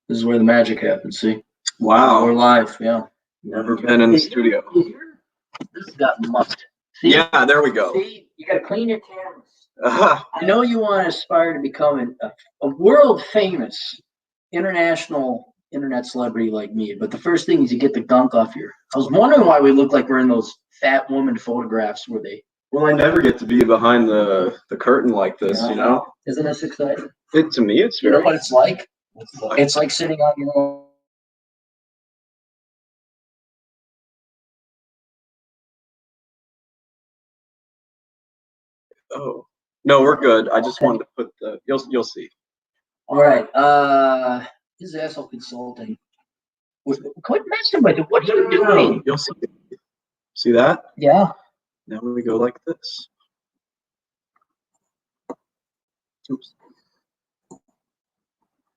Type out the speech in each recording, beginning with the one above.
This is where the magic happens, see? Wow. We're live, yeah. Never been in the studio. This has got mucked. See? Yeah, there we go. See, you gotta clean your cameras. Uh-huh. I know you want to aspire to become a world famous international internet celebrity like me, but the first thing is you get the gunk off your. I was wondering why we look like we're in those fat woman photographs where they. Well, I never get to be behind the curtain like this, you know? Isn't this exciting? To me, it's You very. know what it's like? It's like sitting on your own. Oh no, we're good. I just wanted to put the. You'll see. All right. This is Asshole Consulting. Quit messing with it. What are you doing? You'll see. See that? Yeah. Now we go like this. Oops.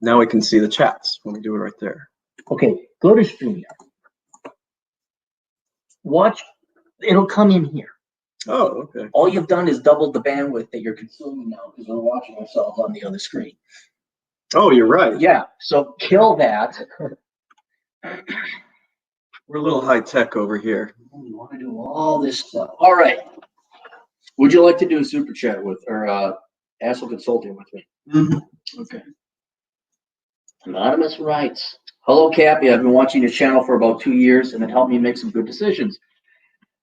Now we can see the chats when we do it right there. Okay, go to StreamYard. Watch, it'll come in here. Oh, okay. All you've done is doubled the bandwidth that you're consuming now because we're watching ourselves on the other screen. Oh, you're right. Yeah, so kill that. We're a little high tech over here. We want to do all this stuff. All right. Would you like to do a super chat with or Asshole Consulting with me? Mm-hmm. Okay. Anonymous writes, hello, Cappy. I've been watching your channel for about 2 years and it helped me make some good decisions.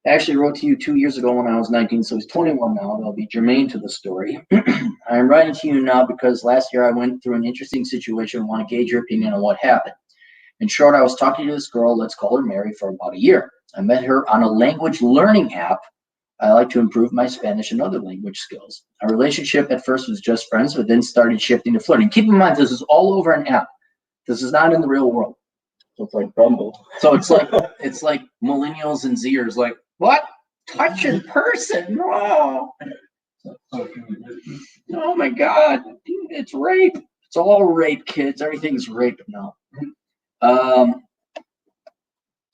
I actually wrote to you 2 years ago when I was 19, so he's 21 now. That'll be germane to the story. I am writing to you now because last year I went through an interesting situation and want to gauge your opinion on what happened. In short, I was talking to this girl, let's call her Mary, for about a year. I met her on a language learning app. I like to improve my Spanish and other language skills. Our relationship at first was just friends, but then started shifting to flirting. Keep in mind, this is all over an app. This is not in the real world. So it's like Bumble. So it's like millennials and Zers, like, what? Touch in person? Oh. Oh my God, it's rape. It's all rape, kids. Everything's rape now.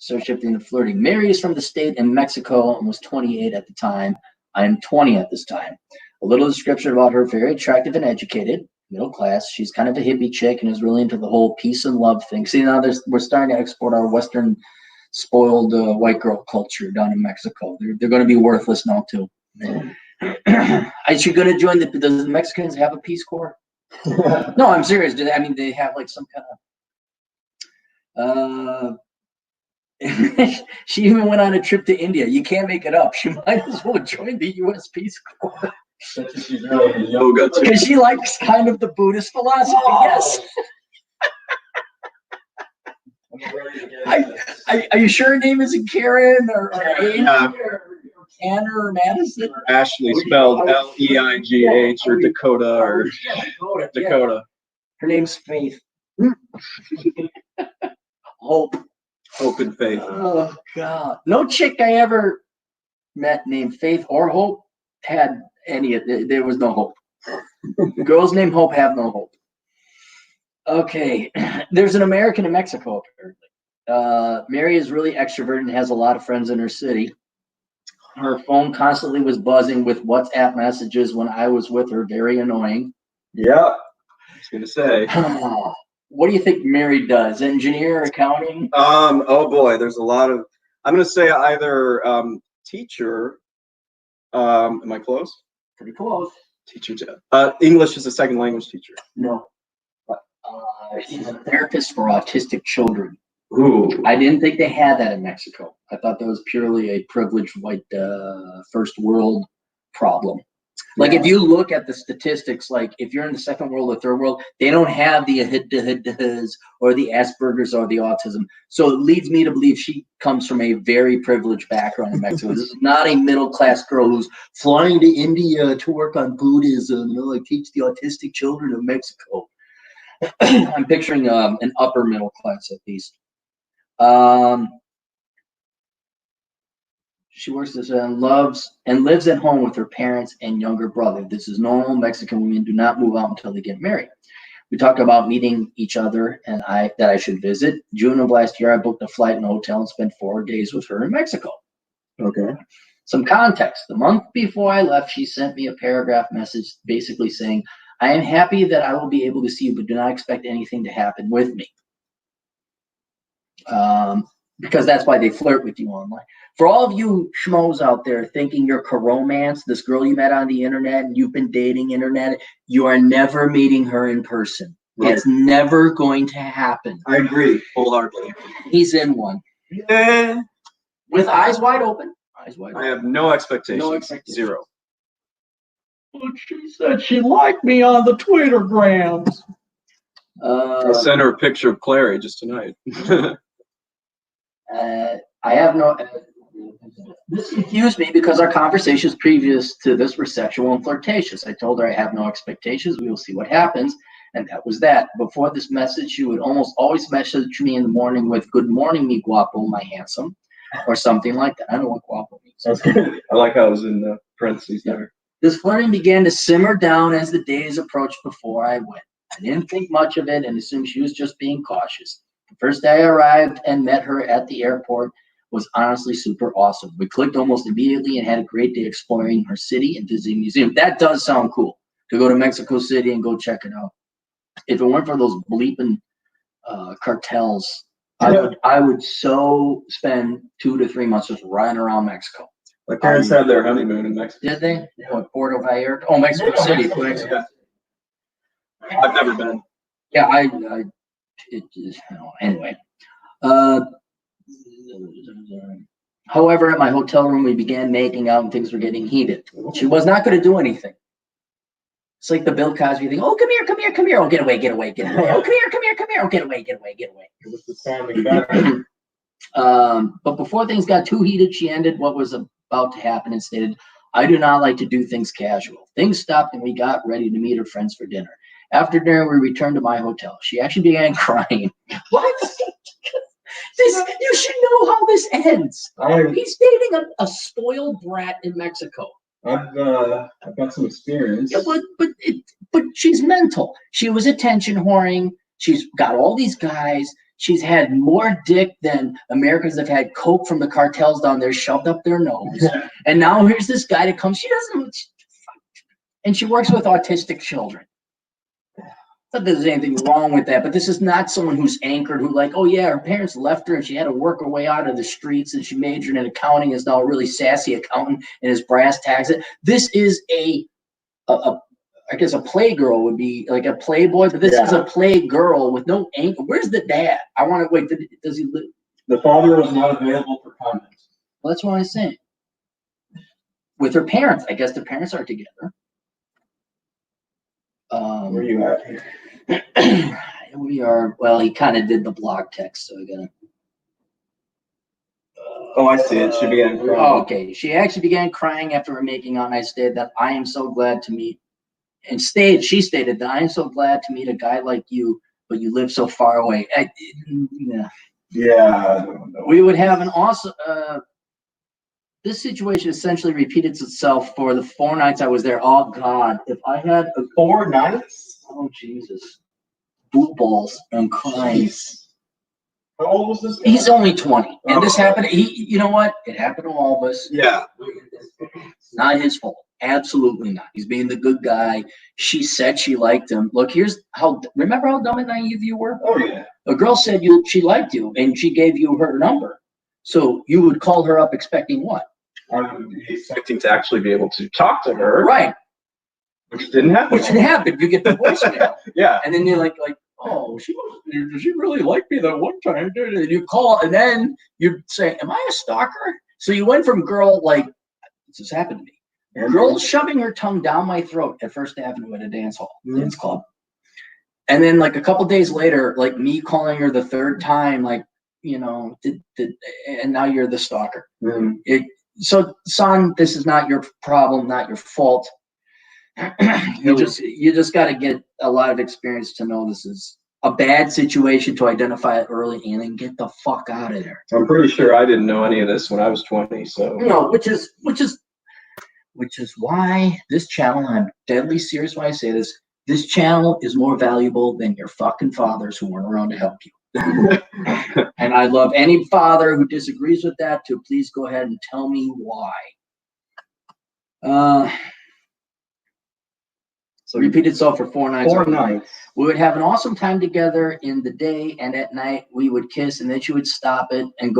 So shifting to flirting. Mary is from the state in Mexico and was 28 at the time. I am 20 at this time. A little description about her: very attractive and educated, middle class. She's kind of a hippie chick and is really into the whole peace and love thing. See, now we're starting to export our Western spoiled white girl culture down in Mexico. They're going to be worthless now too. Is she going to join does the Mexicans have a Peace Corps? No, I'm serious. I mean, they have like some kind of. She even went on a trip to India. You can't make it up. She might as well join the U.S. Peace Corps. She's really into yoga too. Because she likes kind of the Buddhist philosophy. Yes. Are you sure her name isn't Karen or Amy or Tanner or Madison? Or Ashley, spelled Leigh, or Dakota or Dakota. Yeah. Her name's Faith. Hope. Hope and Faith. Oh God! No chick I ever met named Faith or Hope had any of it. There was no hope. Girls named Hope have no hope. Okay, there's an American in Mexico apparently. Mary is really extroverted and has a lot of friends in her city. Her phone constantly was buzzing with WhatsApp messages when I was with her. Very annoying. Yeah, I was gonna say. What do you think Mary does? Engineer, accounting? Oh boy, there's a lot of. I'm gonna say either teacher. Am I close? Pretty close. Teacher. English is a second language teacher. No. She's a therapist for autistic children. Ooh. I didn't think they had that in Mexico. I thought that was purely a privileged white first world problem. Like if you look at the statistics, like if you're in the second world or third world, they don't have the ahidahas or the Asperger's or the autism. So it leads me to believe she comes from a very privileged background in Mexico. This is not a middle class girl who's flying to India to work on Buddhism, like teach the autistic children of Mexico. I'm picturing an upper middle class at least. She works as lives at home with her parents and younger brother. This is normal. Mexican women do not move out until they get married. We talked about meeting each other and that I should visit. June of last year, I booked a flight and a hotel and spent 4 days with her in Mexico. Okay. Some context. The month before I left, she sent me a paragraph message basically saying, I am happy that I will be able to see you, but do not expect anything to happen with me. Because that's why they flirt with you online. For all of you schmoes out there thinking you're romance, this girl you met on the internet and you've been dating internet, you are never meeting her in person. Right. It's never going to happen. I agree wholeheartedly. He's in one. Yeah. With eyes wide open. Eyes wide open. I have no expectations. No expectations. Zero. But she said she liked me on the Twittergrams. I sent her a picture of Clary just tonight. I have no. This confused me because our conversations previous to this were sexual and flirtatious. I told her I have no expectations. We will see what happens. And that was that. Before this message, she would almost always message me in the morning with "Good morning, mi guapo, my handsome," or something like that. I don't know what guapo means. I like how it was in the parentheses there. This flirting began to simmer down as the days approached before I went. I didn't think much of it and assumed she was just being cautious. The first day I arrived and met her at the airport was honestly super awesome. We clicked almost immediately and had a great day exploring her city and visiting museums. That does sound cool, to go to Mexico City and go check it out. If it weren't for those bleeping cartels, I would so spend 2 to 3 months just running around Mexico. My parents had their honeymoon in Mexico. Did they? What, Puerto Vallarta? Oh, Mexico City. Mexico. Yeah. I've never been. Yeah, anyway. However, at my hotel room, we began making out and things were getting heated. She was not going to do anything. It's like the Bill Cosby thing. Oh, come here, come here, come here. Oh, get away, get away, get away. Oh, come here, come here, come here. Oh, get away, get away, get away. It was the sounding better. But before things got too heated, she ended what was about to happen and stated, I do not like to do things casual. Things stopped and we got ready to meet her friends for dinner. After dinner, we returned to my hotel. She actually began crying. What? You should know how this ends. He's dating a spoiled brat in Mexico. I've got some experience. Yeah, but she's mental. She was attention whoring. She's got all these guys. She's had more dick than Americans have had coke from the cartels down there shoved up their nose. And now here's this guy that comes. She doesn't. And she works with autistic children. Not that there's anything wrong with that, but this is not someone who's anchored, who like, oh yeah, her parents left her and she had to work her way out of the streets and she majored in accounting, is now a really sassy accountant and is brass tacks it. This is I guess a playgirl would be like a playboy, but this is a playgirl with no anchor. Where's the dad? I want to wait. Does he live? The father was not available for comment. Well, that's what I'm saying. With her parents, I guess the parents are together. Where are you at here? We are, well, he kind of did the blog text, so I gotta. Oh, I see it. She began crying. Oh, okay. She actually began crying after we're making out, and I stated that I am so glad to meet, and she stated that I am so glad to meet a guy like you, but you live so far away. Yeah. We would have an awesome, this situation essentially repeated itself for the 4 nights I was there. Oh God, if I had 4 nights? Oh Jesus. Boot balls and crying. Jeez. How old was this guy? He's only 20. And this happened, you know what? It happened to all of us. Yeah. It's not his fault. Absolutely not. He's being the good guy. She said she liked him. Look, remember how dumb and naive you were? Oh yeah. A girl said she liked you and she gave you her number. So you would call her up expecting what? I would be expecting to actually be able to talk to her. Right. Which didn't happen. You get the voicemail. Yeah. And then you're like, oh, she really liked me that one time. And you call, and then you say, am I a stalker? So you went from girl, like, this has happened to me. Girl shoving her tongue down my throat at First Avenue at a dance club. And then like a couple days later, like me calling her the 3rd time, like, and now you're the stalker. So son, this is not your problem, not your fault. You just got to get a lot of experience to know this is a bad situation, to identify it early and then get the fuck out of there. I'm pretty sure I didn't know any of this when I was 20. So which is why this channel, I'm deadly serious when I say this, this channel is more valuable than your fucking fathers who weren't around to help you. And I love any father who disagrees with that to please go ahead and tell me why. So Repeat itself for 4 nights. 4 nights. We would have an awesome time together in the day, and at night we would kiss, and then she would stop it and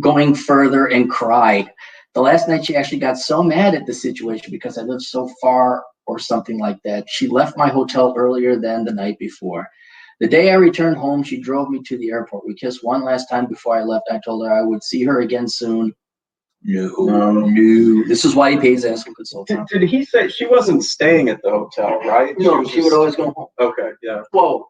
going further and cry. The last night she actually got so mad at the situation because I lived so far or something like that. She left my hotel earlier than the night before. The day I returned home, she drove me to the airport. We kissed one last time before I left. I told her I would see her again soon. No. This is why he pays Asshole Consultant. Did he say she wasn't staying at the hotel, right? No, she would always go home. Okay, yeah. Whoa.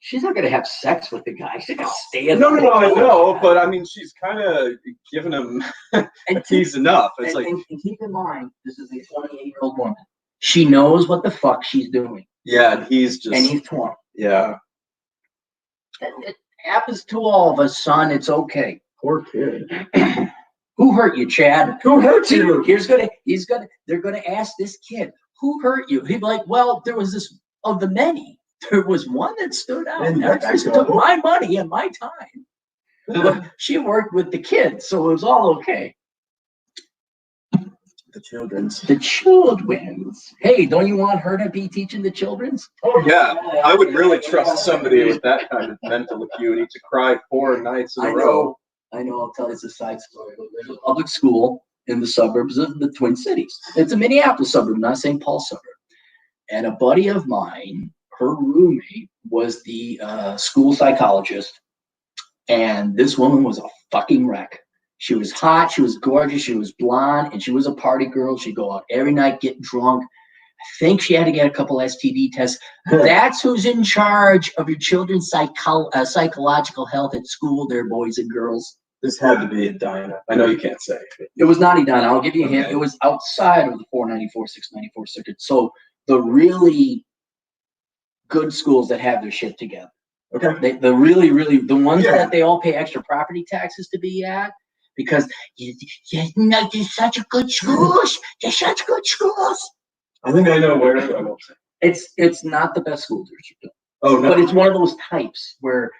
She's not going to have sex with the guy. She's going to stay at No, the I hotel. know, but I mean, she's kind of giving him a tease enough. It's like, and keep in mind, this is a 28-year-old woman. She knows what the fuck she's doing. yeah, and he's just, And he's 20. yeah. It happens to all of us, son. It's okay. Poor kid. Who hurt you, Chad? Who hurt you? They're gonna ask this kid, who hurt you? He'd be like, well, there was this, of the many, there was one that stood out. In That guy Mexico. took my money and my time. But she worked with the kids, so it was all okay. The children's. The children's. Hey, don't you want her to be teaching the children's? Oh yeah, I would really trust somebody with that kind of mental acuity to cry 4 nights in a row. I know, I'll tell you, it's a side story, but there's a public school in the suburbs of the Twin Cities. It's a Minneapolis suburb, not St. Paul suburb. And a buddy of mine, her roommate, was the school psychologist. And this woman was a fucking wreck. She was hot, she was gorgeous, she was blonde, and she was a party girl. She'd go out every night, get drunk. I think she had to get a couple STD tests. That's who's in charge of your children's psychological health at school there, boys and girls. This had to be Edina. I know you can't say. It was not Edina. I'll give you a hint. Okay. It was outside of the 494, 694 circuit. So the really good schools that have their shit together. Okay. The really, the ones that they all pay extra property taxes to be at, because they're such a good schools. They're such good schools. I think I know where. I won't say. It's not the best school district, Oh no. but it's one of those types where,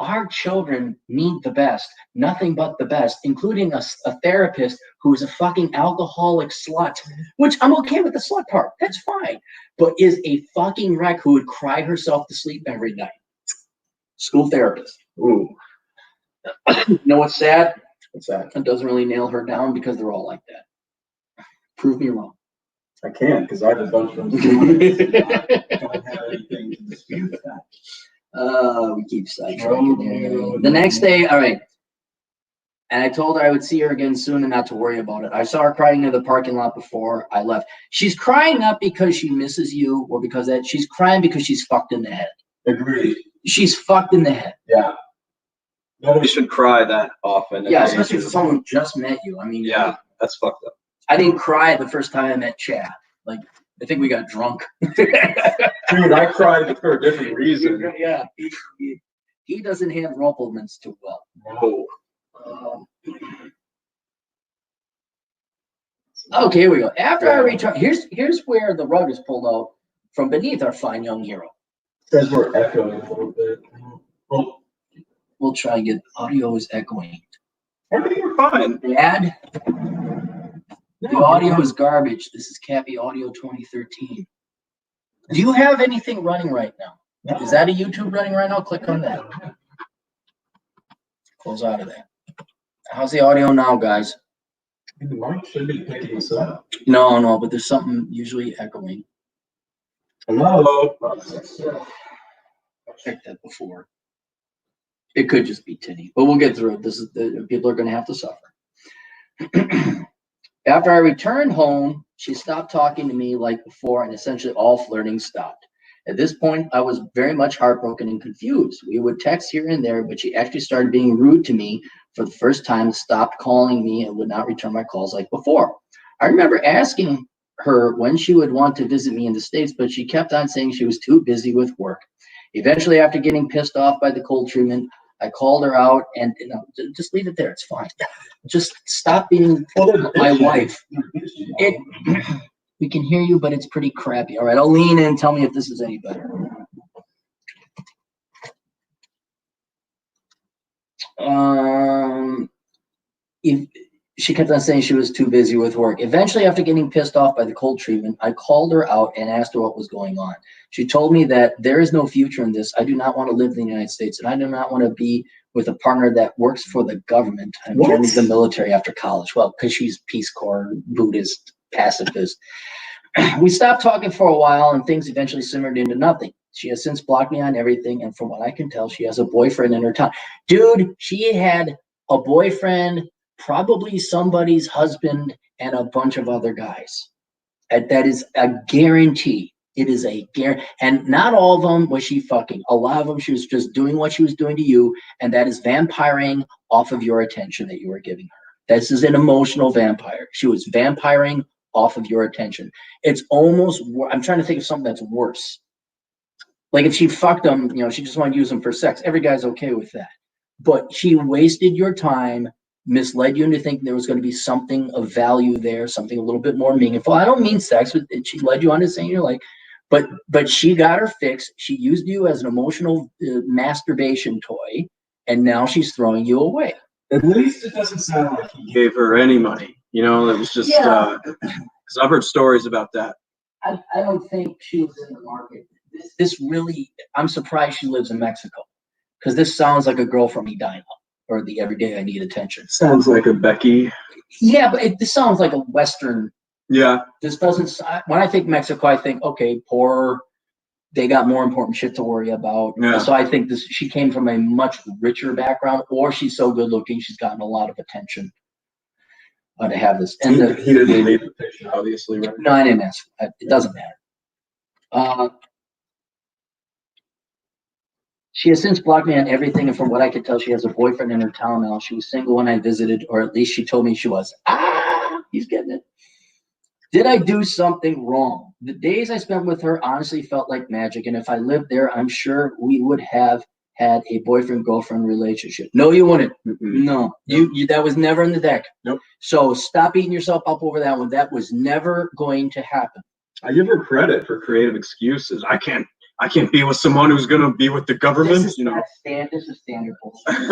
our children need the best, nothing but the best, including a therapist who is a fucking alcoholic slut, which I'm okay with the slut part. That's fine. But is a fucking wreck who would cry herself to sleep every night. School therapist. Ooh. You know what's sad? What's that? It doesn't really nail her down because they're all like that. Prove me wrong. I can't because I have a bunch of them. Don't have anything to dispute that. We keep sidetracking there. The next day, all right. And I told her I would see her again soon and not to worry about it. I saw her crying in the parking lot before I left. She's crying not because she misses you or because that. She's crying because she's fucked in the head. Agreed. She's fucked in the head. Yeah. Nobody should cry that often. Yeah, especially for someone who just met you. I mean, Yeah, that's fucked up. I didn't cry the first time I met Chad. Like, I think we got drunk. Dude, I cried for a different reason. Yeah, he doesn't have Rumpelmans too well. No. Okay, here we go. After I return, here's where the rug is pulled out from beneath our fine young hero. Says we're echoing a little bit. Well, We'll try and get audio is echoing. I think we're fine. Dad, the audio is garbage. This is Cappy Audio 2013. Do you have anything running right now? Is that a YouTube running right now? Click on that. Close out of that. How's the audio now, guys? The mic should be picking this up. No, but there's something usually echoing. Hello. I checked that before. It could just be tinny, but we'll get through it. This is people are going to have to suffer. After I returned home, she stopped talking to me like before, and essentially all flirting stopped. At this point, I was very much heartbroken and confused. We would text here and there, but she actually started being rude to me for the first time, stopped calling me, and would not return my calls like before. I remember asking her when she would want to visit me in the States, but she kept on saying she was too busy with work. Eventually, after getting pissed off by the cold treatment, I called her out and just leave it there. It's fine. Just stop being my wife. We can hear you, but it's pretty crappy. All right, I'll lean in. Tell me if this is any better. If she kept on saying she was too busy with work. Eventually, after getting pissed off by the cold treatment, I called her out and asked her what was going on. She told me that there is no future in this. I do not want to live in the United States, and I do not want to be with a partner that works for the government. I'm joining the military after college. Well, because she's Peace Corps, Buddhist, pacifist. We stopped talking for a while, and things eventually simmered into nothing. She has since blocked me on everything, and from what I can tell, she has a boyfriend in her town. Dude, she had a boyfriend, probably somebody's husband, and a bunch of other guys. That is a guarantee. It is a guarantee. And not all of them was she fucking. A lot of them, she was just doing what she was doing to you, and that is vampiring off of your attention that you were giving her. This is an emotional vampire. She was vampiring off of your attention. It's almost, I'm trying to think of something that's worse. Like if she fucked them, she just wanted to use them for sex. Every guy's okay with that. But she wasted your time, misled you into thinking there was going to be something of value there, something a little bit more meaningful. I don't mean sex, but she led you on to saying you're like, but she got her fix. She used you as an emotional masturbation toy, and now she's throwing you away. At least it doesn't sound like he gave her any money. It was just, because I've heard stories about that. I don't think she was in the market. This really, I'm surprised she lives in Mexico, because this sounds like a girl from Edina or the Everyday I Need Attention. Sounds like a Becky. Yeah, but this sounds like a Western. Yeah. This doesn't, when I think Mexico, I think, okay, poor, they got more important shit to worry about. Yeah. So I think she came from a much richer background, or she's so good looking, she's gotten a lot of attention to have this. And he didn't leave the picture, obviously, right? No, I didn't ask. It doesn't matter. She has since blocked me on everything, and from what I could tell, she has a boyfriend in her town now. She was single when I visited, or at least she told me she was. He's getting it. Did I do something wrong? The days I spent with her honestly felt like magic, and if I lived there, I'm sure we would have had a boyfriend-girlfriend relationship. No, you wouldn't. Mm-hmm. No, you that was never in the deck. Nope. So stop beating yourself up over that one. That was never going to happen. I give her credit for creative excuses. I can't be with someone who's going to be with the government. This is standard bullshit.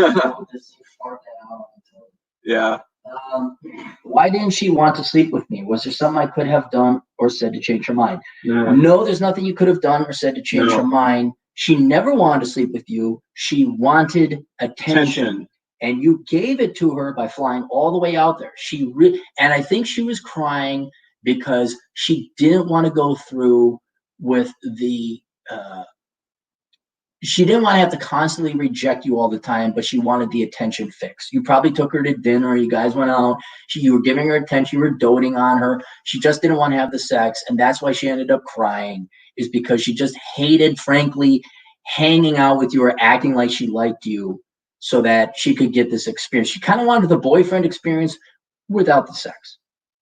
Yeah. Why didn't she want to sleep with me? Was there something I could have done or said to change her mind? No. No, there's nothing you could have done or said to change her mind. She never wanted to sleep with you. She wanted attention. And you gave it to her by flying all the way out there. And I think she was crying because she didn't want to go through with the she didn't want to have to constantly reject you all the time, but she wanted the attention fix. You probably took her to dinner, you guys went out, you were giving her attention, you were doting on her. She just didn't want to have the sex, and that's why she ended up crying, is because she just hated, frankly, hanging out with you or acting like she liked you so that she could get this experience. She kind of wanted the boyfriend experience without the sex.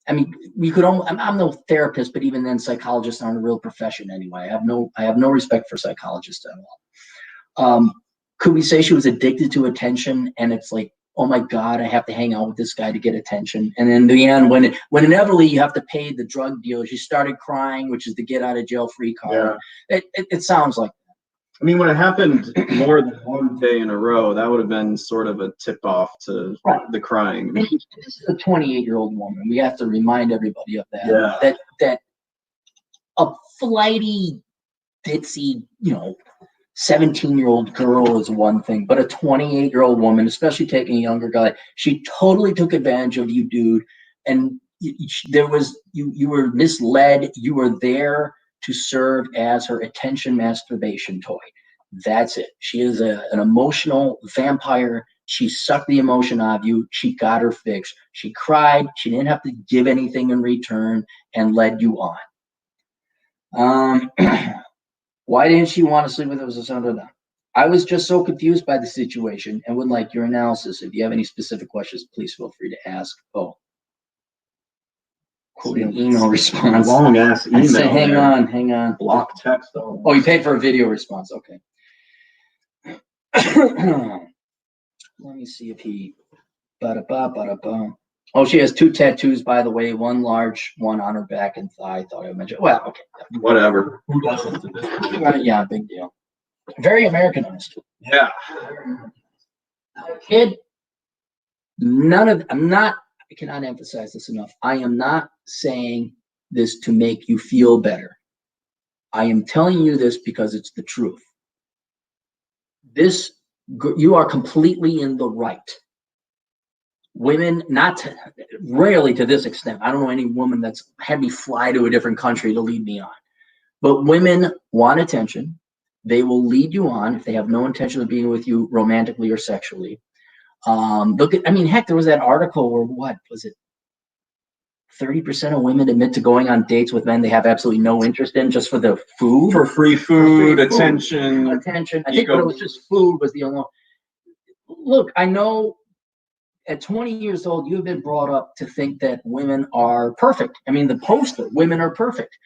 I mean, I'm no therapist, but even then, psychologists aren't a real profession anyway. I have no respect for psychologists at all. Could we say she was addicted to attention, and it's like, oh my God, I have to hang out with this guy to get attention? And in the end, when inevitably you have to pay the drug dealer, she started crying, which is the get out of jail free card. Yeah. It sounds like that. I mean, when it happened more than one day in a row, that would have been sort of a tip off to the crying. This is a 28-year-old woman. We have to remind everybody of that. Yeah. That a flighty, ditzy, 17-year-old girl is one thing, but a 28-year-old woman, especially taking a younger guy, she totally took advantage of you, dude. And you were misled. You were there to serve as her attention masturbation toy. That's it. She is an emotional vampire. She sucked the emotion out of you. She got her fix. She cried. She didn't have to give anything in return and led you on. Why didn't she want to sleep with us? I was just so confused by the situation and would like your analysis. If you have any specific questions, please feel free to ask. Quoting email response. Long ass email. Say, hang on. Block text. Oh, you paid for a video response. Okay. Let me see if he. Oh, she has 2 tattoos, by the way. One large, one on her back and thigh. I thought I mentioned. Well, okay. Whatever. Who doesn't at this point? Right, yeah, big deal. Very Americanized. Yeah. Kid, I'm not I cannot emphasize this enough. I am not saying this to make you feel better. I am telling you this because it's the truth. You are completely in the right. Women, rarely to this extent. I don't know any woman that's had me fly to a different country to lead me on. But women want attention. They will lead you on if they have no intention of being with you romantically or sexually. Heck, there was that article where, what was it? 30% of women admit to going on dates with men they have absolutely no interest in, just for the food. For free food, attention. I think it was just food was the only one. Look, I know at 20 years old, you've been brought up to think that women are perfect. I mean, the poster, women are perfect.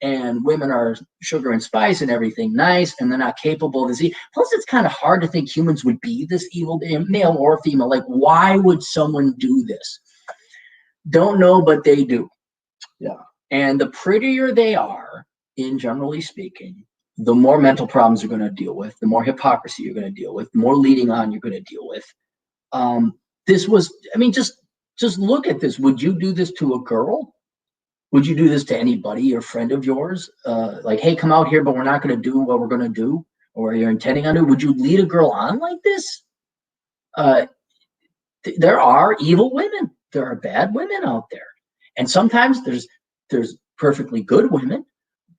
And women are sugar and spice and everything nice, and they're not capable of this. Plus, it's kind of hard to think humans would be this evil, male or female. Like, why would someone do this? Don't know, but they do. Yeah. And the prettier they are, in generally speaking, the more mental problems you're going to deal with, the more hypocrisy you're going to deal with, the more leading on you're going to deal with. Just look at this. Would you do this to a girl? Would you do this to anybody, or friend of yours? Like, hey, come out here, but we're not going to do what we're going to do, or you're intending on it. Would you lead a girl on like this? There are evil women. There are bad women out there. And sometimes there's perfectly good women,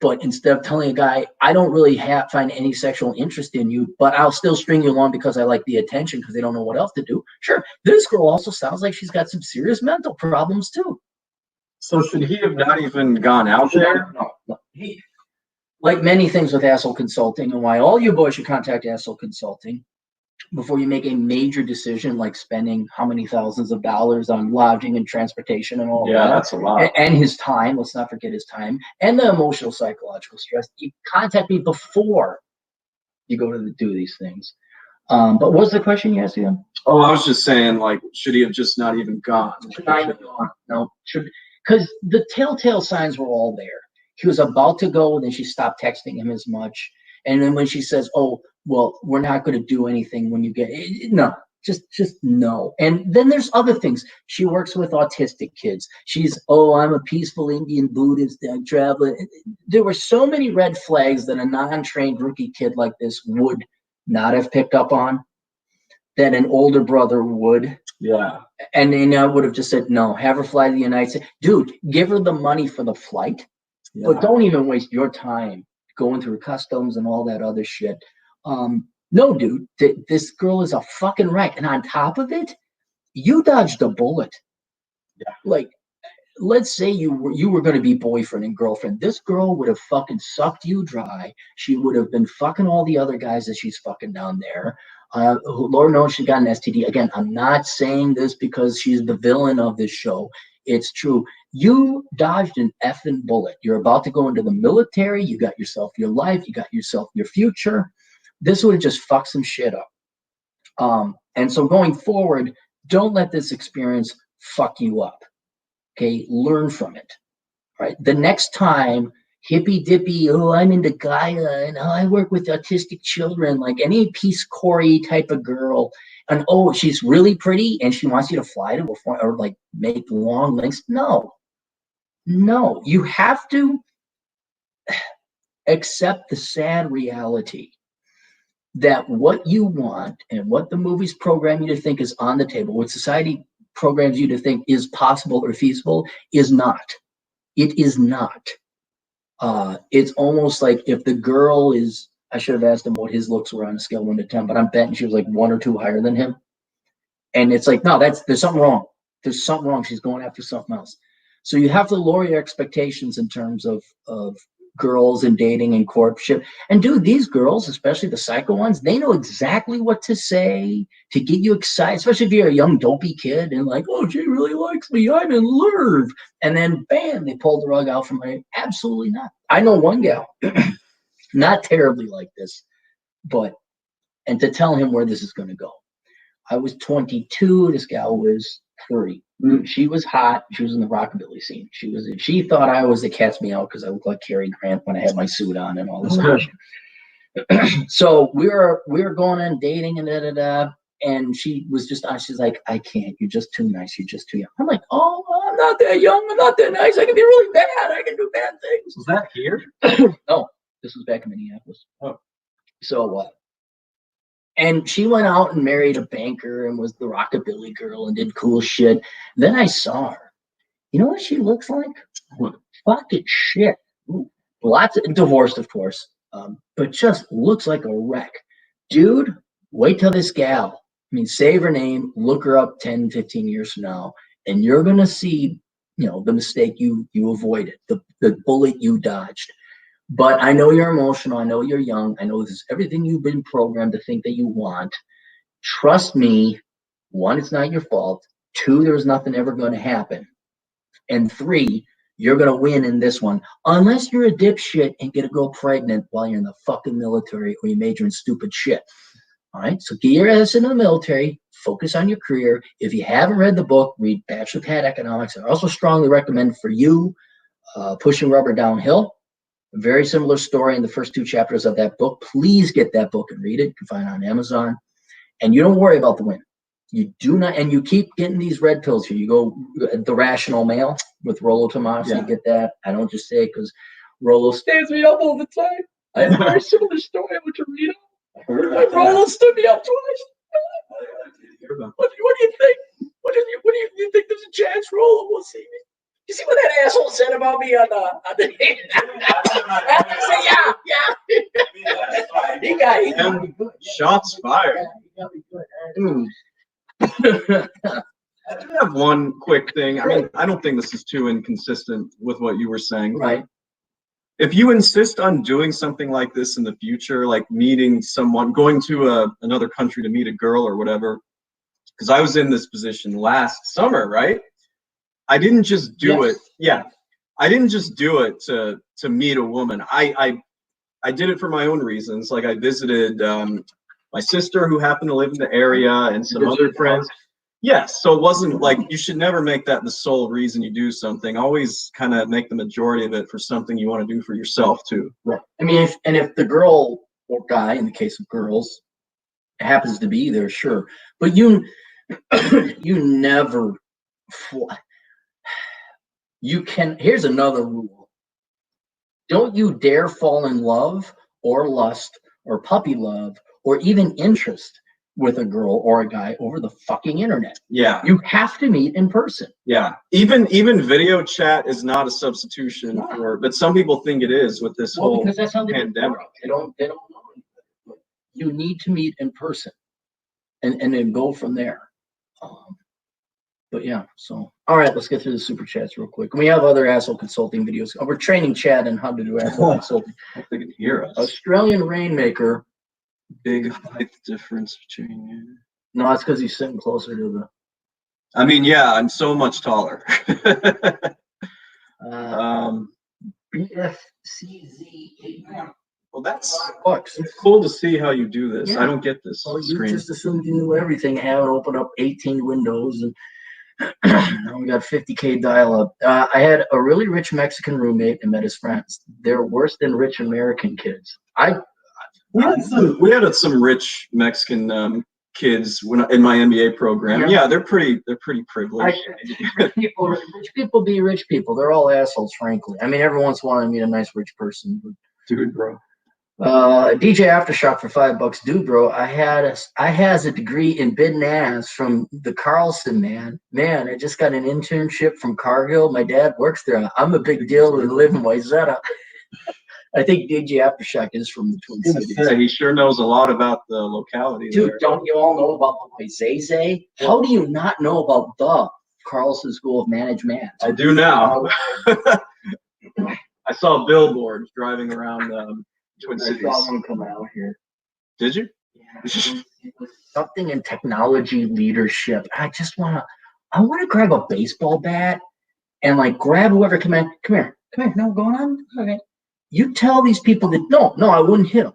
but instead of telling a guy, I don't really find any sexual interest in you, but I'll still string you along because I like the attention because they don't know what else to do. Sure, this girl also sounds like she's got some serious mental problems too. So should he have not even gone out there? No. He, like many things with Asshole Consulting, and why all you boys should contact Asshole Consulting before you make a major decision, like spending how many thousands of dollars on lodging and transportation and all that. Yeah, that's a lot. And his time, let's not forget his time, and the emotional, psychological stress. You contact me before you go to do these things. But what was the question you asked again? Oh, I was just saying, like, should he have just not even gone? No, because the telltale signs were all there. He was about to go, and then she stopped texting him as much. And then when she says, oh, well, we're not going to do anything when you get no, just no. And then there's other things. She works with autistic kids. I'm a peaceful Indian Buddhist traveler. There were so many red flags that a non-trained rookie kid like this would not have picked up on, that an older brother would. Yeah. And then I would have just said, no, have her fly to the United States. Dude, give her the money for the flight, but don't even waste your time going through customs and all that other shit. No, dude, this girl is a fucking wreck. And on top of it, you dodged a bullet. Yeah. Like, let's say you were going to be boyfriend and girlfriend. This girl would have fucking sucked you dry. She would have been fucking all the other guys that she's fucking down there. Lord knows she got an STD. Again, I'm not saying this because she's the villain of this show. It's true. You dodged an effing bullet. You're about to go into the military. You got yourself your life. You got yourself your future. This would have just fucked some shit up. And so going forward, don't let this experience fuck you up. Okay, learn from it. Right. The next time, hippy dippy, oh, I'm into Gaia and I work with autistic children, like any Peace Corey type of girl, and oh, she's really pretty and she wants you to fly to or like make long links. No, you have to accept the sad reality that what you want and what the movies program you to think is on the table, what society programs you to think is possible or feasible, is not. It is not. It's almost like if the girl is, I should have asked him what his looks were on a scale of 1 to 10, but I'm betting she was like 1 or 2 higher than him. And it's like, no, there's something wrong. There's something wrong. She's going after something else. So you have to lower your expectations in terms of girls and dating and courtship. And dude, these girls, especially the psycho ones, they know exactly what to say to get you excited, especially if you're a young dopey kid and like, oh, she really likes me, I'm in love. And then bam, they pulled the rug out from my, absolutely not. I know one gal, not terribly like this, and to tell him where this is going to go. I was 22, this gal was 30. She was hot. She was in the rockabilly scene. She thought I was the cat's meow because I looked like Cary Grant when I had my suit on and all this other shit. So we were going on dating and And she was just honest. She's like, I can't. You're just too nice. You're just too young. I'm like, oh, I'm not that young. I'm not that nice. I can be really bad. I can do bad things. Was that here? No, this was back in Minneapolis. Oh. So and she went out and married a banker and was the rockabilly girl and did cool shit. Then I saw her. You know what she looks like? What? Fucking shit. Ooh. Lots of divorced, of course, but just looks like a wreck. Dude, wait till this gal. I mean, save her name, look her up 10, 15 years from now, and you're gonna see, the mistake you avoided, the bullet you dodged. But I know you're emotional. I know you're young. I know this is everything you've been programmed to think that you want. Trust me. One, it's not your fault. Two, there's nothing ever going to happen. And three, you're going to win in this one. Unless you're a dipshit and get a girl pregnant while you're in the fucking military or you major in stupid shit. All right. So get your ass into the military. Focus on your career. If you haven't read the book, read Bachelor Pad Economics. I also strongly recommend for you Pushing Rubber Downhill. A very similar story in the first 2 chapters of that book. Please get that book and read it. You can find it on Amazon. And you don't worry about the win. You do not, and you keep getting these red pills here. You go The Rational Male with Rollo Tomassi. Yeah. You get that. I don't just say it because Rollo stands me up all the time. I have a very similar story I want to read it. I heard about Rollo stood me up twice. What do you think? What do you think? There's a chance Rollo will see me? You see what that asshole said about me on the yeah. He got me good. Shots fired. Yeah, he got me good. I do have one quick thing. I mean, I don't think this is too inconsistent with what you were saying. Right. If you insist on doing something like this in the future, like meeting someone, going to another country to meet a girl or whatever, because I was in this position last summer, right? I didn't just do it. Yeah. I didn't just do it to meet a woman. I did it for my own reasons. Like I visited my sister who happened to live in the area and some other friends. Yes. So it wasn't like you should never make that the sole reason you do something. Always kind of make the majority of it for something you want to do for yourself too. Right. I mean, if the girl or guy, in the case of girls, happens to be there, sure. But you never here's another rule. Don't you dare fall in love or lust or puppy love or even interest with a girl or a guy over the fucking internet. Yeah. You have to meet in person. Yeah. Even video chat is not a substitution for, but some people think it is with this whole because that's how pandemic. They don't know. You need to meet in person and then go from there. But yeah, so all right, let's get through the super chats real quick. We have other asshole consulting videos. We're training Chad on how to do asshole consulting. I hope they can hear us. Australian Rainmaker. Big height difference between you. No, it's because he's sitting closer to the. I mean, yeah, I'm so much taller. BFCZ89. Well, that's Bucks. it's cool to see how you do this. Yeah. I don't get this Well, you screen. just assumed you knew everything. Have it open up 18 windows and now we got 50K dial-up. I had a really rich Mexican roommate and met his friends. They're worse than rich American kids. We had some rich Mexican kids in my MBA program. Yeah, they're pretty privileged. Rich people be rich people. They're all assholes, frankly. I mean, every once in a while I meet a nice rich person. But, dude, bro. DJ Aftershock for $5. Dude, bro, I has a degree in bid and ass from the Carlson, man. I just got an internship from Cargill. My dad works there. I'm a big deal to live in Wayzata. I think DJ Aftershock is from the Twin Cities. He sure knows a lot about the locality. Dude, there. don't you all know about the Wayzata? How do you not know about the Carlson School of Management? I do now. I saw billboards driving around Twin Cities. I saw one come out here. Did you? Yeah, it was something in technology leadership. I want to grab a baseball bat and like grab whoever come here. No, going on? Okay. You tell these people that no, I wouldn't hit them.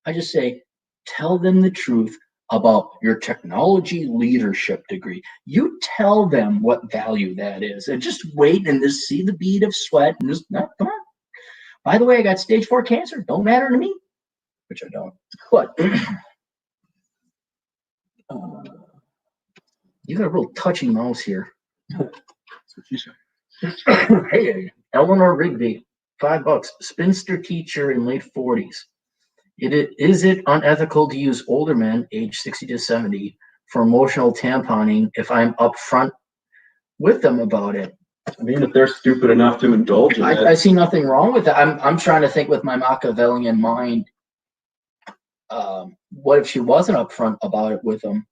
I just say, tell them the truth about your technology leadership degree. You tell them what value that is, and just wait and just see the bead of sweat and just come on. By the way, I got stage 4 cancer. Don't matter to me, which I don't. But You got a real touchy mouse here. That's what you say. Hey, Eleanor Rigby, $5. Spinster teacher in late 40s. Is it unethical to use older men, age 60 to 70, for emotional tamponing if I'm upfront with them about it? I mean, if they're stupid enough to indulge in I it, see nothing wrong with that. I'm trying to think with my Machiavellian mind. What if she wasn't upfront about it with them?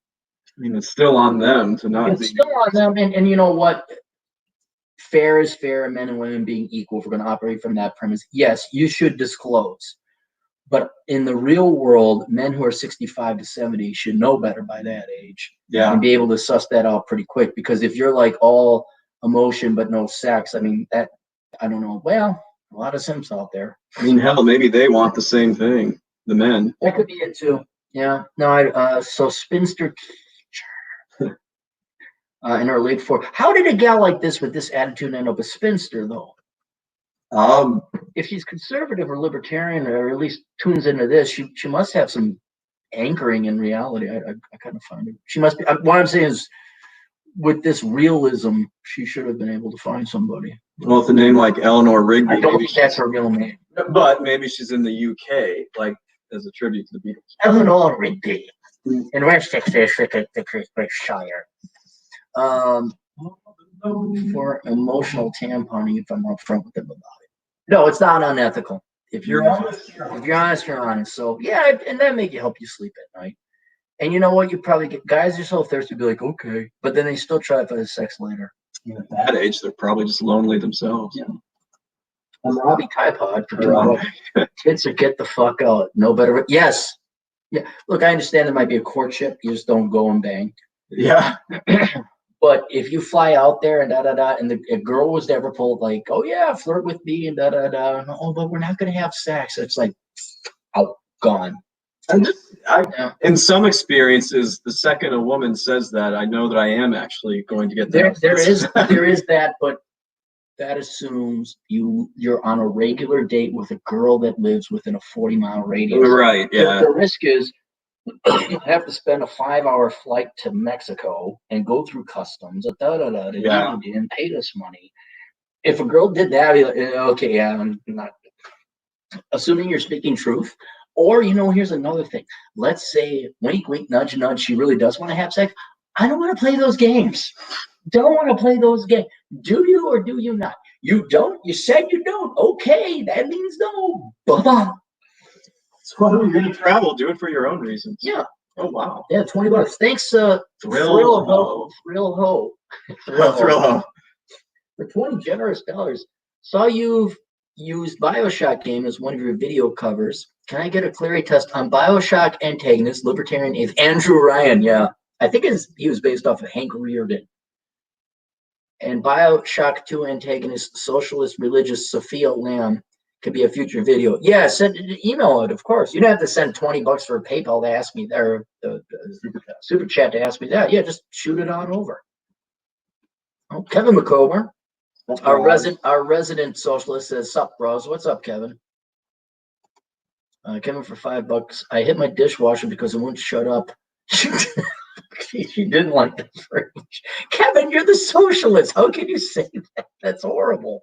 I mean, it's still on them to not It's be. still on them, and you know what? Fair is fair, and men and women being equal. If we're going to operate from that premise, yes, you should disclose. But in the real world, men who are 65 to 70 should know better by that age Yeah. and be able to suss that out pretty quick. Because if you're like all emotion but no sex, I mean, that, I don't know. Well, a lot of simps out there. I mean, hell, maybe they want the same thing. The men. That could be it too. Yeah. No, so spinster teacher in her late 40s. How did a gal like this with this attitude end up a spinster, though? If she's conservative or libertarian, or at least tunes into this, she must have some anchoring in reality. I kind of find it. She must be. What I'm saying is, with this realism, she should have been able to find somebody. Well, with a name like Eleanor Rigby, I don't think that's her real name. But maybe she's in the UK, like as a tribute to the Beatles. Eleanor Rigby in Westchester, Shire. For emotional tamponing, if I'm upfront with them about it. No, it's not unethical. If you're honest, you're honest. So yeah, and that may help you sleep at night. And you know what? You probably get guys are so thirsty, be like, okay, but then they still try for the sex later. At that age, they're probably just lonely themselves. Yeah. I'm Robbie Typod for tits or get the fuck out. No better. Yes. Yeah. Look, I understand there might be a courtship. You just don't go and bang. Yeah. But if you fly out there and and a girl was ever pulled like, oh yeah, flirt with me and oh, but we're not gonna have sex. It's like, out, gone. In some experiences, the second a woman says that, I know that I am actually going to get there. There is that, but that assumes you're on a regular date with a girl that lives within a 40-mile radius. Right. Yeah. The risk is you have to spend a 5-hour flight to Mexico and go through customs, and pay this money. If a girl did that, okay, yeah, I'm not assuming you're speaking truth. Or, here's another thing. Let's say, wink, wink, nudge, nudge, she really does want to have sex. I don't want to play those games. Don't want to play those games. Do you or do you not? You don't? You said you don't. Okay, that means no. Bye-bye. So you're going to travel, do it for your own reasons. Yeah. Oh, wow. Yeah, $20. Thanks, Thrill Ho. For $20 generous dollars. Saw you've used BioShock game as one of your video covers. Can I get a clarity test on BioShock antagonist, libertarian atheist, Andrew Ryan? Yeah. I think he was based off of Hank Rearden. And BioShock 2 antagonist, socialist, religious Sophia Lamb could be a future video. Yeah, email it, of course. You don't have to send $20 for a PayPal to ask me that, or super chat to ask me that. Yeah, just shoot it on over. Oh, Kevin McCober, our resident socialist says, "Sup, bros? What's up, Kevin?" Kevin for $5. I hit my dishwasher because it wouldn't shut up. She didn't like the fridge. Kevin, you're the socialist. How can you say that? That's horrible.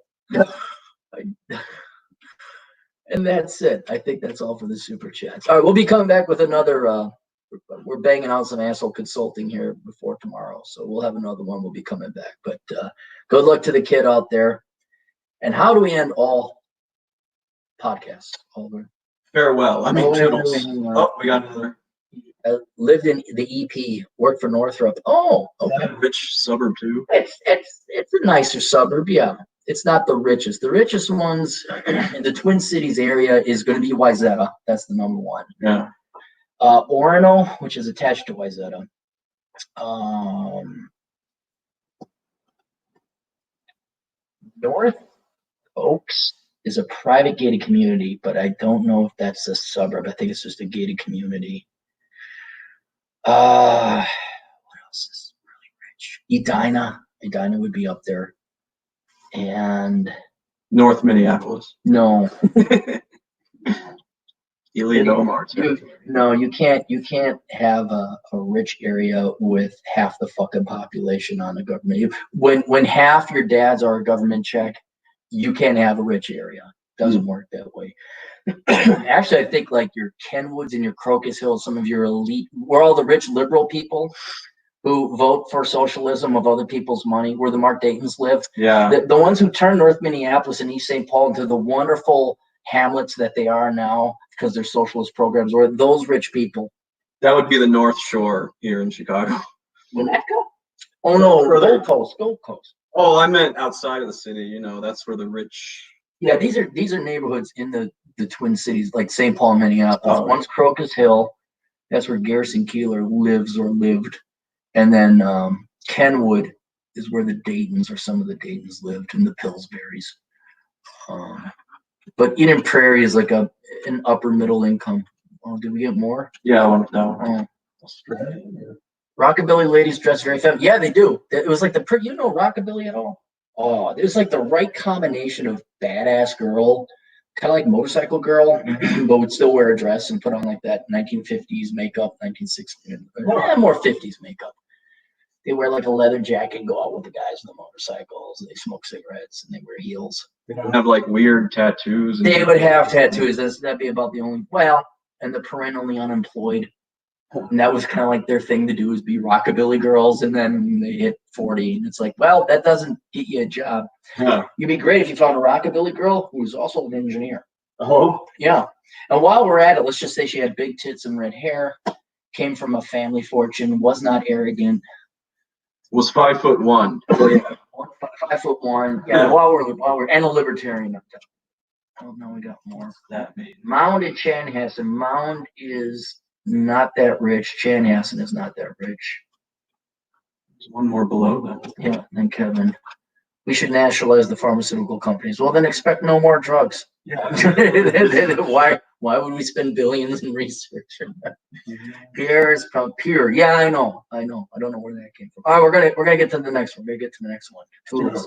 And that's it. I think that's all for the super chats. All right, we'll be coming back with another. We're banging out some asshole consulting here before tomorrow, so we'll have another one. We'll be coming back. But good luck to the kid out there. And how do we end all podcasts? Oliver? Farewell. I mean, toodles. Oh, we got another. Lived in the EP, worked for Northrop. Oh, okay. Rich suburb too. It's a nicer suburb, yeah. It's not the richest. The richest ones in the Twin Cities area is going to be Wayzata. That's the number one. Yeah. Orono, which is attached to Wayzata. North Oaks is a private gated community, but I don't know if that's a suburb. I think it's just a gated community. What else is really rich? Edina would be up there. And North Minneapolis. No. Elite Omar too. No, you can't have a rich area with half the fucking population on a government. When half your dads are a government check, you can't have a rich area. Doesn't work that way. Actually, I think like your Kenwoods and your Crocus Hills, some of your elite, where all the rich liberal people who vote for socialism of other people's money, where the Mark Daytons live. Yeah. The ones who turned North Minneapolis and East St. Paul into the wonderful hamlets that they are now because their socialist programs were those rich people. That would be the North Shore here in Chicago. Winnetka? Oh no, Further. Gold Coast. Oh, I meant outside of the city. You know, that's where the rich. Yeah, these are neighborhoods in the Twin Cities, like St. Paul, Minneapolis. Oh, right. One's Crocus Hill, that's where Garrison Keillor lives or lived, and then Kenwood is where the Daytons or some of the Daytons lived, and the Pillsburys. But Eden Prairie is like an upper middle income. Oh, did we get more? Yeah, I want that one. Rockabilly ladies dress very feminine. Yeah, they do. It was like you know Rockabilly at all? Oh, it was like the right combination of badass girl, kind of like motorcycle girl, but would still wear a dress and put on like that 1950s makeup, 1960s, more 50s makeup. They wear like a leather jacket and go out with the guys on the motorcycles. And they smoke cigarettes and they wear heels. They don't have like weird tattoos. They would have tattoos. That'd be about the only. Well, and the parentally unemployed. And that was kind of like their thing to do is be rockabilly girls, and then they hit 40, and it's like, well, that doesn't get you a job. Yeah. You'd be great if you found a rockabilly girl who was also an engineer. Oh. Yeah. And while we're at it, let's just say she had big tits and red hair, came from a family fortune, was not arrogant. Was 5'1". 5'1". Yeah. While we're and a libertarian. Oh no, we got more. That made Mound and Chanhassen. Mound is not that rich. Chanhassen is not that rich. There's one more below that. Yeah, and Kevin. We should nationalize the pharmaceutical companies. Well, then expect no more drugs. Yeah. Why would we spend billions in research? Pierre is from Pure. Yeah, I know. I don't know where that came from. All right, we're gonna get to the next one. Tulips.